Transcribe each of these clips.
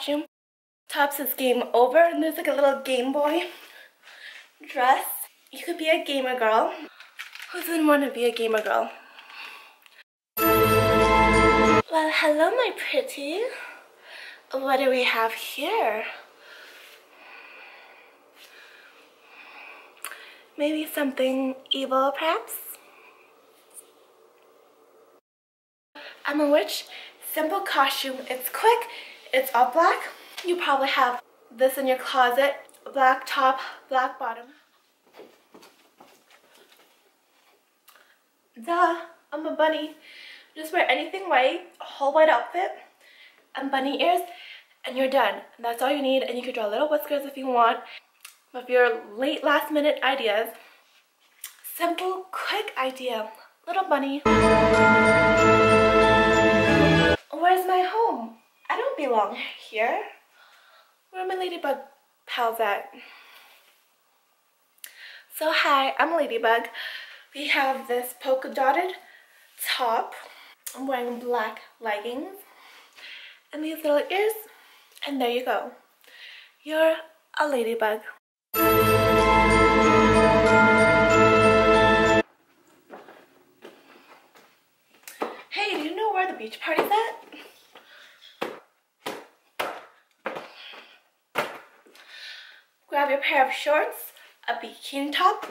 costume. Tops is game over, and there's like a little Game Boy dress. You could be a gamer girl. Who doesn't want to be a gamer girl? Well, hello my pretty. What do we have here? Maybe something evil, perhaps? I'm a witch. Simple costume. It's quick. It's all black. You probably have this in your closet. Black top, black bottom. Duh, I'm a bunny. Just wear anything white, a whole white outfit, and bunny ears, and you're done. And that's all you need, and you could draw little whiskers if you want. But if you're late last minute ideas, simple, quick idea. Little bunny. Where's my home? I don't belong here. Where are my ladybug pals at? So hi, I'm a ladybug. We have this polka dotted top. I'm wearing black leggings and these little ears, and there you go. You're a ladybug. Hey, do you know where the beach party's at? Grab your pair of shorts, a bikini top,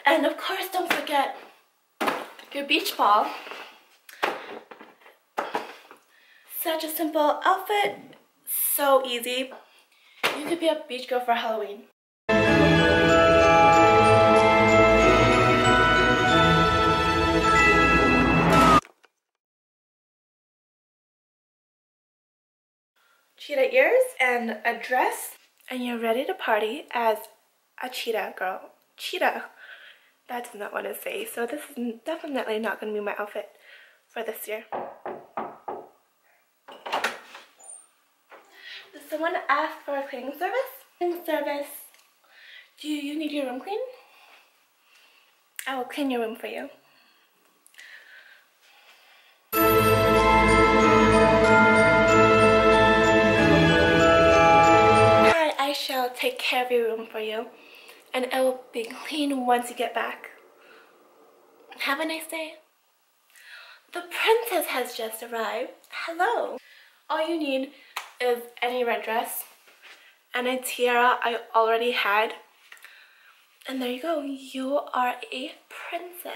and of course don't forget your beach ball. Such a simple outfit, so easy. You could be a beach girl for Halloween. Cheetah ears and a dress, and you're ready to party as a cheetah girl. Cheetah. That does not want to say, so this is definitely not going to be my outfit for this year. Does someone ask for a cleaning service? Cleaning service. Do you need your room cleaned? I will clean your room for you. Alright, I shall take care of your room for you, and it will be clean once you get back. Have a nice day. The princess has just arrived. Hello. All you need is any red dress and a tiara I already had. And there you go. You are a princess.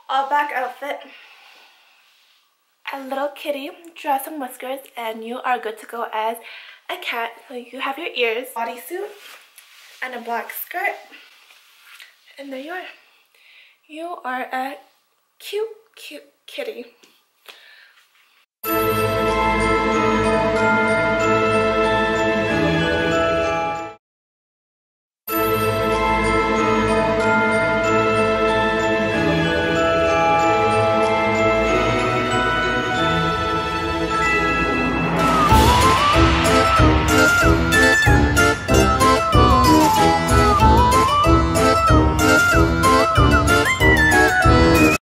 All black outfit, a little kitty, dress and whiskers, and you are good to go as a cat. So you have your ears, bodysuit, and a black skirt, and there you are. You are a cute, cute kitty.